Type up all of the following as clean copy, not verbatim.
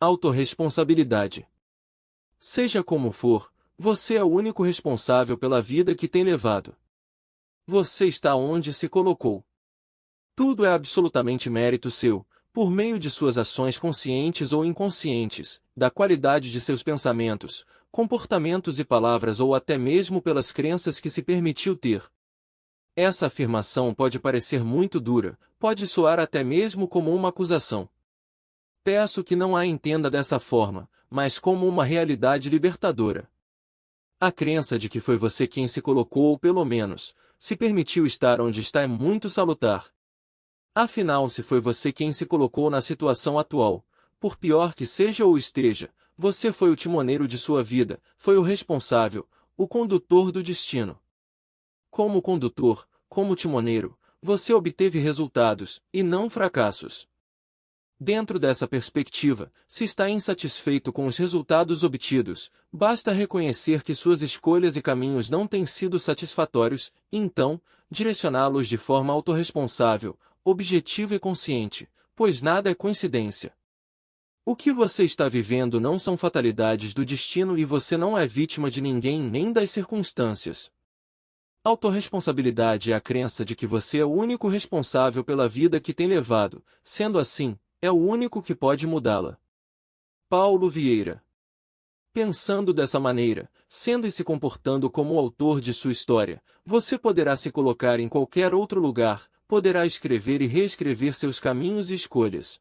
Autorresponsabilidade. Seja como for, você é o único responsável pela vida que tem levado. Você está onde se colocou. Tudo é absolutamente mérito seu, por meio de suas ações conscientes ou inconscientes, da qualidade de seus pensamentos, comportamentos e palavras ou até mesmo pelas crenças que se permitiu ter. Essa afirmação pode parecer muito dura, pode soar até mesmo como uma acusação. Peço que não a entenda dessa forma, mas como uma realidade libertadora. A crença de que foi você quem se colocou ou pelo menos, se permitiu estar onde está é muito salutar. Afinal, se foi você quem se colocou na situação atual, por pior que seja ou esteja, você foi o timoneiro de sua vida, foi o responsável, o condutor do destino. Como condutor, como timoneiro, você obteve resultados, e não fracassos. Dentro dessa perspectiva, se está insatisfeito com os resultados obtidos, basta reconhecer que suas escolhas e caminhos não têm sido satisfatórios, e então, direcioná-los de forma autorresponsável, objetiva e consciente, pois nada é coincidência. O que você está vivendo não são fatalidades do destino e você não é vítima de ninguém nem das circunstâncias. Autorresponsabilidade é a crença de que você é o único responsável pela vida que tem levado, sendo assim, é o único que pode mudá-la. Paulo Vieira. Pensando dessa maneira, sendo e se comportando como o autor de sua história, você poderá se colocar em qualquer outro lugar, poderá escrever e reescrever seus caminhos e escolhas.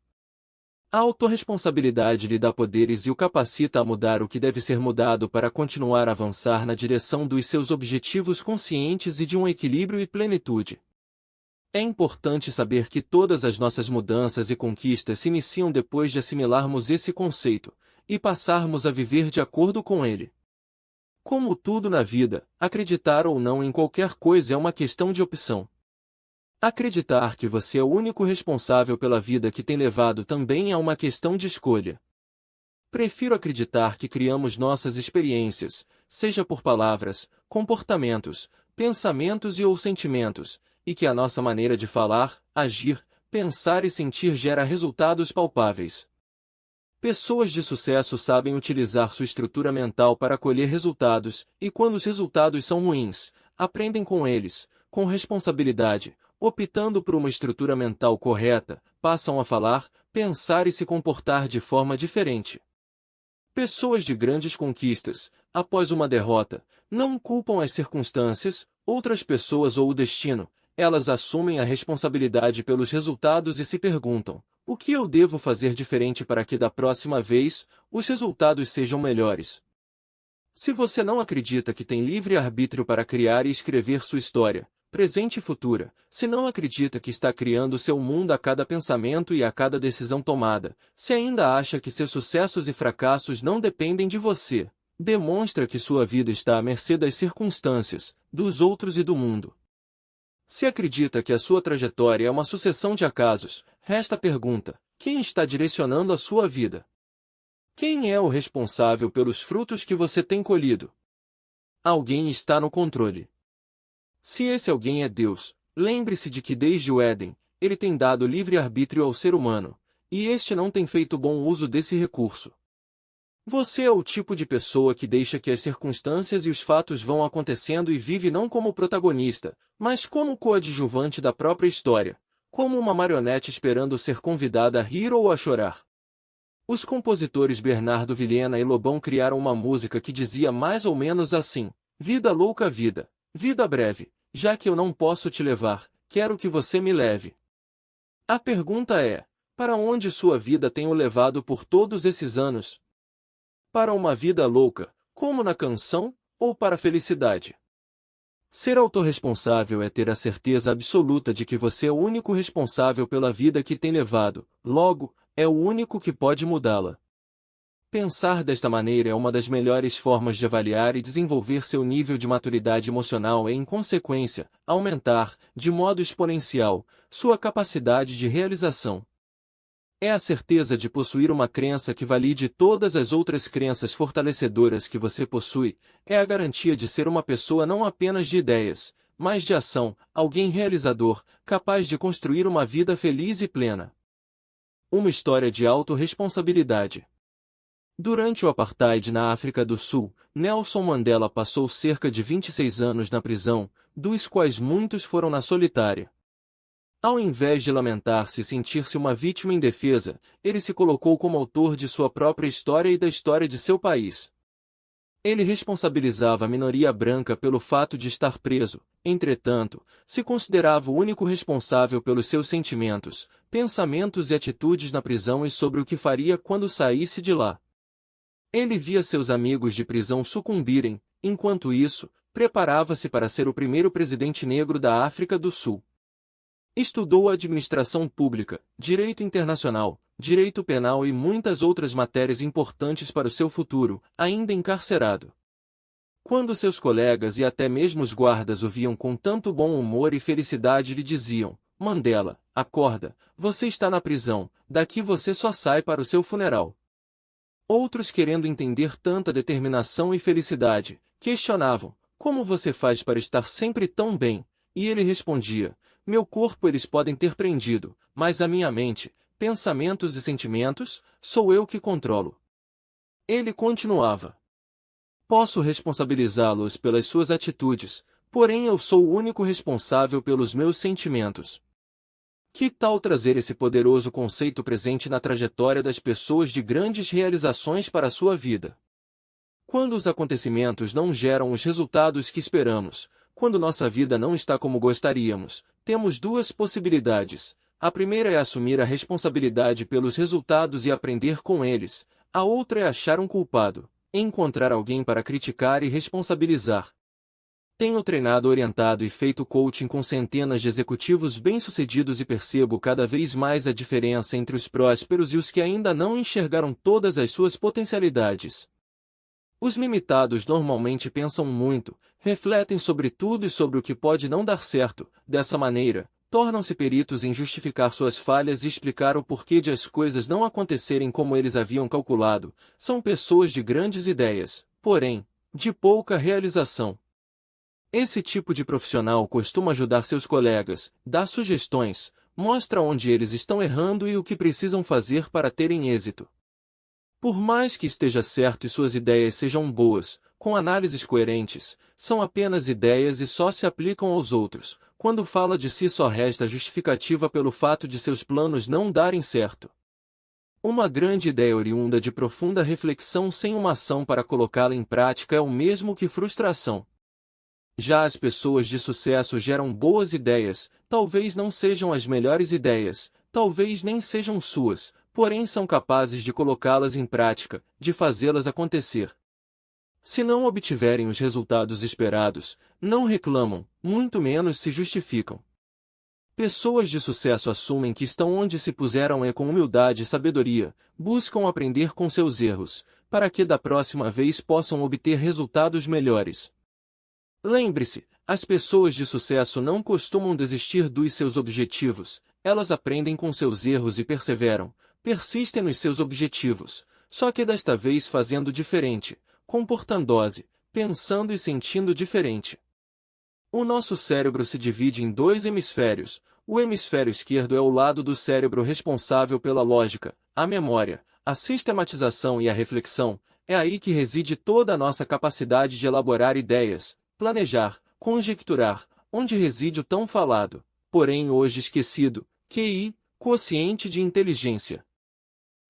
A autorresponsabilidade lhe dá poderes e o capacita a mudar o que deve ser mudado para continuar a avançar na direção dos seus objetivos conscientes e de um equilíbrio e plenitude. É importante saber que todas as nossas mudanças e conquistas se iniciam depois de assimilarmos esse conceito, e passarmos a viver de acordo com ele. Como tudo na vida, acreditar ou não em qualquer coisa é uma questão de opção. Acreditar que você é o único responsável pela vida que tem levado também é uma questão de escolha. Prefiro acreditar que criamos nossas experiências, seja por palavras, comportamentos, pensamentos e ou sentimentos, e que a nossa maneira de falar, agir, pensar e sentir gera resultados palpáveis. Pessoas de sucesso sabem utilizar sua estrutura mental para colher resultados, e quando os resultados são ruins, aprendem com eles, com responsabilidade, optando por uma estrutura mental correta, passam a falar, pensar e se comportar de forma diferente. Pessoas de grandes conquistas, após uma derrota, não culpam as circunstâncias, outras pessoas ou o destino, elas assumem a responsabilidade pelos resultados e se perguntam: o que eu devo fazer diferente para que da próxima vez, os resultados sejam melhores? Se você não acredita que tem livre arbítrio para criar e escrever sua história, presente e futura, se não acredita que está criando seu mundo a cada pensamento e a cada decisão tomada, se ainda acha que seus sucessos e fracassos não dependem de você, demonstra que sua vida está à mercê das circunstâncias, dos outros e do mundo. Se acredita que a sua trajetória é uma sucessão de acasos, resta a pergunta: quem está direcionando a sua vida? Quem é o responsável pelos frutos que você tem colhido? Alguém está no controle. Se esse alguém é Deus, lembre-se de que desde o Éden, ele tem dado livre-arbítrio ao ser humano, e este não tem feito bom uso desse recurso. Você é o tipo de pessoa que deixa que as circunstâncias e os fatos vão acontecendo e vive não como protagonista, mas como coadjuvante da própria história, como uma marionete esperando ser convidada a rir ou a chorar. Os compositores Bernardo Vilhena e Lobão criaram uma música que dizia mais ou menos assim: vida louca vida, vida breve, já que eu não posso te levar, quero que você me leve. A pergunta é: para onde sua vida tem o levado por todos esses anos? Para uma vida louca, como na canção, ou para a felicidade? Ser autorresponsável é ter a certeza absoluta de que você é o único responsável pela vida que tem levado, logo, é o único que pode mudá-la. Pensar desta maneira é uma das melhores formas de avaliar e desenvolver seu nível de maturidade emocional e, em consequência, aumentar, de modo exponencial, sua capacidade de realização. É a certeza de possuir uma crença que valide todas as outras crenças fortalecedoras que você possui, é a garantia de ser uma pessoa não apenas de ideias, mas de ação, alguém realizador, capaz de construir uma vida feliz e plena. Uma história de autorresponsabilidade. Durante o apartheid na África do Sul, Nelson Mandela passou cerca de 26 anos na prisão, dos quais muitos foram na solitária. Ao invés de lamentar-se e sentir-se uma vítima indefesa, ele se colocou como autor de sua própria história e da história de seu país. Ele responsabilizava a minoria branca pelo fato de estar preso, entretanto, se considerava o único responsável pelos seus sentimentos, pensamentos e atitudes na prisão e sobre o que faria quando saísse de lá. Ele via seus amigos de prisão sucumbirem, enquanto isso, preparava-se para ser o primeiro presidente negro da África do Sul. Estudou administração pública, direito internacional, direito penal e muitas outras matérias importantes para o seu futuro, ainda encarcerado. Quando seus colegas e até mesmo os guardas o viam com tanto bom humor e felicidade, lhe diziam: Mandela, acorda, você está na prisão, daqui você só sai para o seu funeral. Outros, querendo entender tanta determinação e felicidade, questionavam: como você faz para estar sempre tão bem? E ele respondia: meu corpo eles podem ter prendido, mas a minha mente, pensamentos e sentimentos, sou eu que controlo. Ele continuava: posso responsabilizá-los pelas suas atitudes, porém eu sou o único responsável pelos meus sentimentos. Que tal trazer esse poderoso conceito presente na trajetória das pessoas de grandes realizações para a sua vida? Quando os acontecimentos não geram os resultados que esperamos, quando nossa vida não está como gostaríamos, temos duas possibilidades. A primeira é assumir a responsabilidade pelos resultados e aprender com eles. A outra é achar um culpado, encontrar alguém para criticar e responsabilizar. Tenho treinado, orientado e feito coaching com centenas de executivos bem-sucedidos e percebo cada vez mais a diferença entre os prósperos e os que ainda não enxergaram todas as suas potencialidades. Os limitados normalmente pensam muito, refletem sobre tudo e sobre o que pode não dar certo. Dessa maneira, tornam-se peritos em justificar suas falhas e explicar o porquê de as coisas não acontecerem como eles haviam calculado. São pessoas de grandes ideias, porém, de pouca realização. Esse tipo de profissional costuma ajudar seus colegas, dá sugestões, mostra onde eles estão errando e o que precisam fazer para terem êxito. Por mais que esteja certo e suas ideias sejam boas, com análises coerentes, são apenas ideias e só se aplicam aos outros. Quando fala de si só resta justificativa pelo fato de seus planos não darem certo. Uma grande ideia oriunda de profunda reflexão sem uma ação para colocá-la em prática é o mesmo que frustração. Já as pessoas de sucesso geram boas ideias, talvez não sejam as melhores ideias, talvez nem sejam suas, porém são capazes de colocá-las em prática, de fazê-las acontecer. Se não obtiverem os resultados esperados, não reclamam, muito menos se justificam. Pessoas de sucesso assumem que estão onde se puseram e com humildade e sabedoria, buscam aprender com seus erros, para que da próxima vez possam obter resultados melhores. Lembre-se, as pessoas de sucesso não costumam desistir dos seus objetivos, elas aprendem com seus erros e perseveram, persistem nos seus objetivos, só que desta vez fazendo diferente, comportando-se, pensando e sentindo diferente. O nosso cérebro se divide em dois hemisférios. O hemisfério esquerdo é o lado do cérebro responsável pela lógica, a memória, a sistematização e a reflexão. É aí que reside toda a nossa capacidade de elaborar ideias, planejar, conjecturar, onde reside o tão falado, porém hoje esquecido, QI, quociente de inteligência.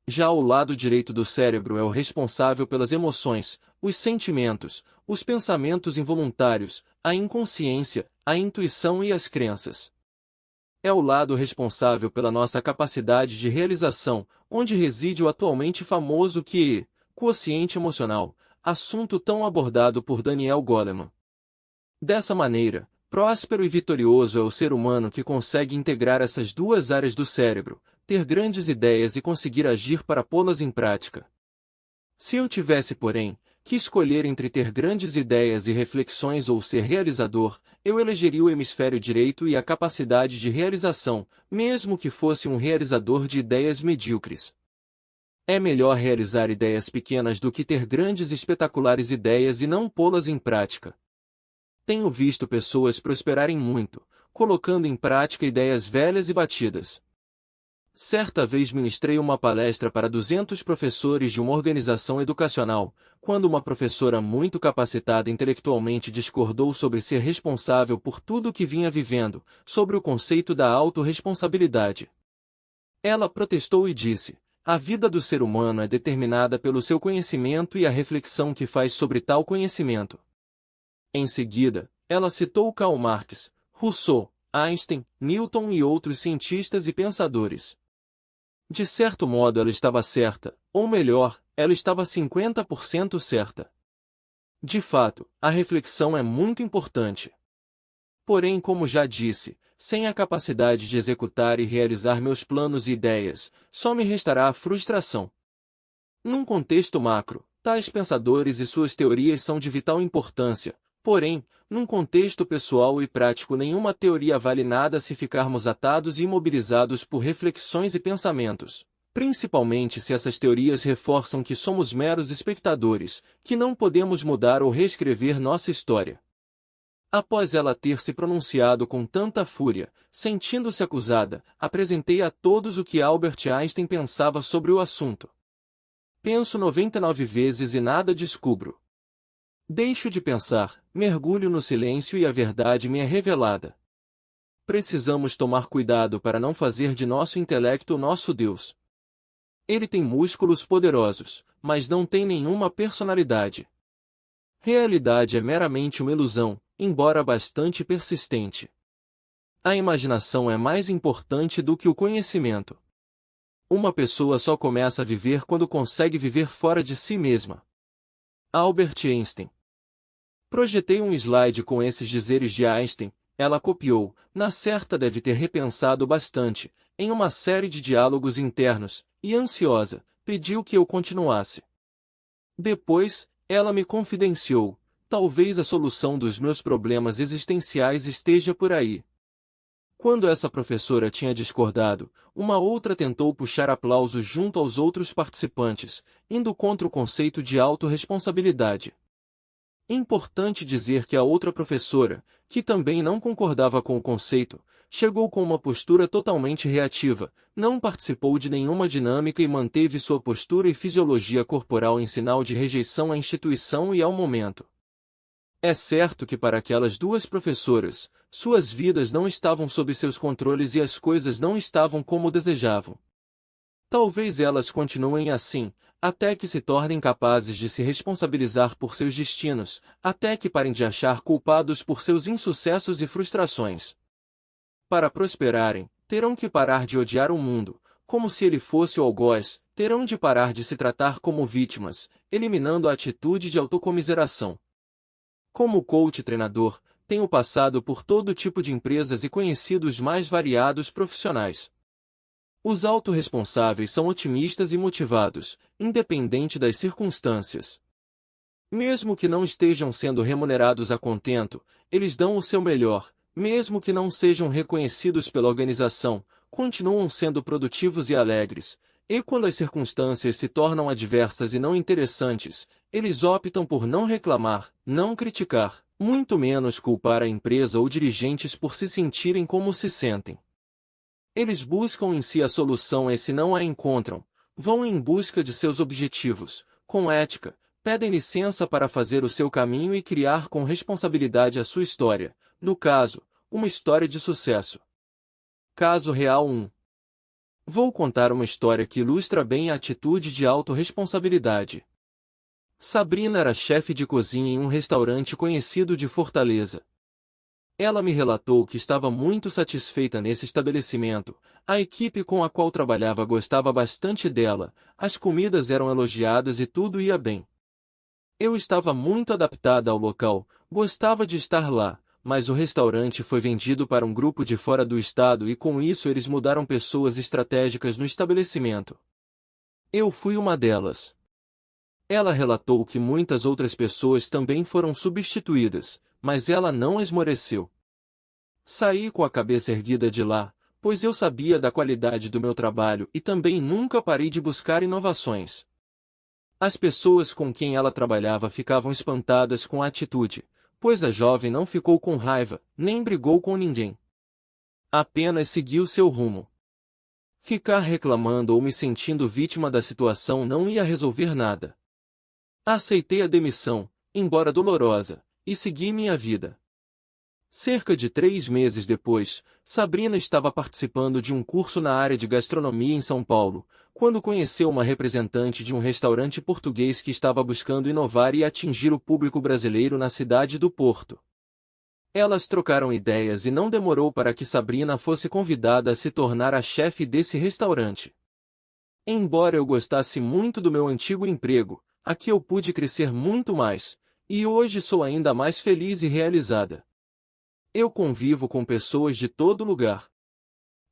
Já o lado direito do cérebro é o responsável pelas emoções, os sentimentos, os pensamentos involuntários, a inconsciência, a intuição e as crenças. É o lado responsável pela nossa capacidade de realização, onde reside o atualmente famoso QE, quociente emocional, assunto tão abordado por Daniel Goleman. Dessa maneira, próspero e vitorioso é o ser humano que consegue integrar essas duas áreas do cérebro, ter grandes ideias e conseguir agir para pô-las em prática. Se eu tivesse, porém, que escolher entre ter grandes ideias e reflexões ou ser realizador, eu elegeria o hemisfério direito e a capacidade de realização, mesmo que fosse um realizador de ideias medíocres. É melhor realizar ideias pequenas do que ter grandes e espetaculares ideias e não pô-las em prática. Tenho visto pessoas prosperarem muito, colocando em prática ideias velhas e batidas. Certa vez ministrei uma palestra para 200 professores de uma organização educacional, quando uma professora muito capacitada intelectualmente discordou sobre ser responsável por tudo o que vinha vivendo, sobre o conceito da autorresponsabilidade. Ela protestou e disse: a vida do ser humano é determinada pelo seu conhecimento e a reflexão que faz sobre tal conhecimento. Em seguida, ela citou Karl Marx, Rousseau, Einstein, Newton e outros cientistas e pensadores. De certo modo ela estava certa, ou melhor, ela estava 50% certa. De fato, a reflexão é muito importante. Porém, como já disse, sem a capacidade de executar e realizar meus planos e ideias, só me restará a frustração. Num contexto macro, tais pensadores e suas teorias são de vital importância, porém, num contexto pessoal e prático nenhuma teoria vale nada se ficarmos atados e imobilizados por reflexões e pensamentos, principalmente se essas teorias reforçam que somos meros espectadores, que não podemos mudar ou reescrever nossa história. Após ela ter se pronunciado com tanta fúria, sentindo-se acusada, apresentei a todos o que Albert Einstein pensava sobre o assunto. Penso 99 vezes e nada descubro. Deixo de pensar, mergulho no silêncio e a verdade me é revelada. Precisamos tomar cuidado para não fazer de nosso intelecto o nosso Deus. Ele tem músculos poderosos, mas não tem nenhuma personalidade. Realidade é meramente uma ilusão, embora bastante persistente. A imaginação é mais importante do que o conhecimento. Uma pessoa só começa a viver quando consegue viver fora de si mesma. Albert Einstein. Projetei um slide com esses dizeres de Einstein, ela copiou, na certa deve ter repensado bastante, em uma série de diálogos internos, e ansiosa, pediu que eu continuasse. Depois, ela me confidenciou, talvez a solução dos meus problemas existenciais esteja por aí. Quando essa professora tinha discordado, uma outra tentou puxar aplausos junto aos outros participantes, indo contra o conceito de autorresponsabilidade. Importante dizer que a outra professora, que também não concordava com o conceito, chegou com uma postura totalmente reativa, não participou de nenhuma dinâmica e manteve sua postura e fisiologia corporal em sinal de rejeição à instituição e ao momento. É certo que para aquelas duas professoras, suas vidas não estavam sob seus controles e as coisas não estavam como desejavam. Talvez elas continuem assim, até que se tornem capazes de se responsabilizar por seus destinos, até que parem de achar culpados por seus insucessos e frustrações. Para prosperarem, terão que parar de odiar o mundo, como se ele fosse o algoz, terão de parar de se tratar como vítimas, eliminando a atitude de autocomiseração. Como coach e treinador, tenho passado por todo tipo de empresas e conhecido os mais variados profissionais. Os autorresponsáveis são otimistas e motivados, independente das circunstâncias. Mesmo que não estejam sendo remunerados a contento, eles dão o seu melhor, mesmo que não sejam reconhecidos pela organização, continuam sendo produtivos e alegres, e quando as circunstâncias se tornam adversas e não interessantes, eles optam por não reclamar, não criticar, muito menos culpar a empresa ou dirigentes por se sentirem como se sentem. Eles buscam em si a solução e se não a encontram, vão em busca de seus objetivos, com ética, pedem licença para fazer o seu caminho e criar com responsabilidade a sua história, no caso, uma história de sucesso. Caso real 1. Vou contar uma história que ilustra bem a atitude de autorresponsabilidade. Sabrina era chefe de cozinha em um restaurante conhecido de Fortaleza. Ela me relatou que estava muito satisfeita nesse estabelecimento, a equipe com a qual trabalhava gostava bastante dela, as comidas eram elogiadas e tudo ia bem. Eu estava muito adaptada ao local, gostava de estar lá, mas o restaurante foi vendido para um grupo de fora do estado e com isso eles mudaram pessoas estratégicas no estabelecimento. Eu fui uma delas. Ela relatou que muitas outras pessoas também foram substituídas, mas ela não esmoreceu. Saí com a cabeça erguida de lá, pois eu sabia da qualidade do meu trabalho e também nunca parei de buscar inovações. As pessoas com quem ela trabalhava ficavam espantadas com a atitude, pois a jovem não ficou com raiva, nem brigou com ninguém. Apenas seguiu seu rumo. Ficar reclamando ou me sentindo vítima da situação não ia resolver nada. Aceitei a demissão, embora dolorosa, e segui minha vida. Cerca de 3 meses depois, Sabrina estava participando de um curso na área de gastronomia em São Paulo, quando conheceu uma representante de um restaurante português que estava buscando inovar e atingir o público brasileiro na cidade do Porto. Elas trocaram ideias e não demorou para que Sabrina fosse convidada a se tornar a chefe desse restaurante. Embora eu gostasse muito do meu antigo emprego, aqui eu pude crescer muito mais, e hoje sou ainda mais feliz e realizada. Eu convivo com pessoas de todo lugar.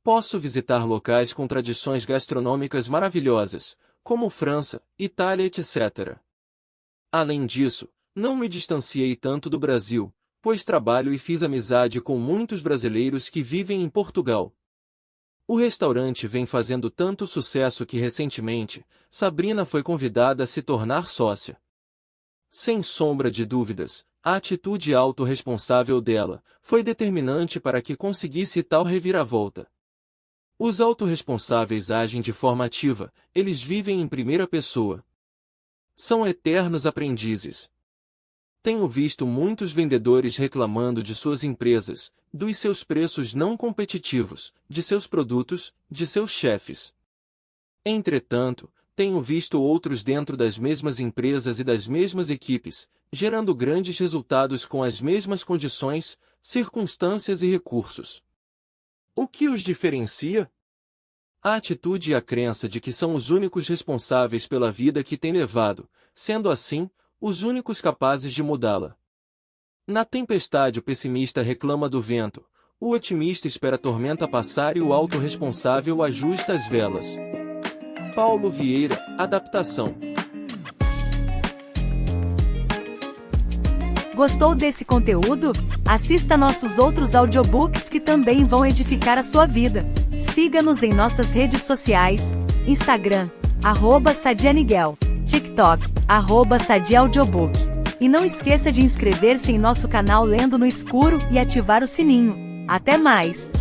Posso visitar locais com tradições gastronômicas maravilhosas, como França, Itália, etc. Além disso, não me distanciei tanto do Brasil, pois trabalho e fiz amizade com muitos brasileiros que vivem em Portugal. O restaurante vem fazendo tanto sucesso que recentemente, Sabrina foi convidada a se tornar sócia. Sem sombra de dúvidas, a atitude autorresponsável dela foi determinante para que conseguisse tal reviravolta. Os autorresponsáveis agem de forma ativa, eles vivem em primeira pessoa. São eternos aprendizes. Tenho visto muitos vendedores reclamando de suas empresas, dos seus preços não competitivos, de seus produtos, de seus chefes. Entretanto, tenho visto outros dentro das mesmas empresas e das mesmas equipes, gerando grandes resultados com as mesmas condições, circunstâncias e recursos. O que os diferencia? A atitude e a crença de que são os únicos responsáveis pela vida que têm levado, sendo assim, os únicos capazes de mudá-la. Na tempestade o pessimista reclama do vento, o otimista espera a tormenta passar e o autorresponsável ajusta as velas. Paulo Vieira, adaptação. Gostou desse conteúdo? Assista nossos outros audiobooks que também vão edificar a sua vida. Siga-nos em nossas redes sociais, Instagram, @SadiaNiguel, TikTok, @SadiaAudiobook. E não esqueça de inscrever-se em nosso canal Lendo no Escuro e ativar o sininho. Até mais!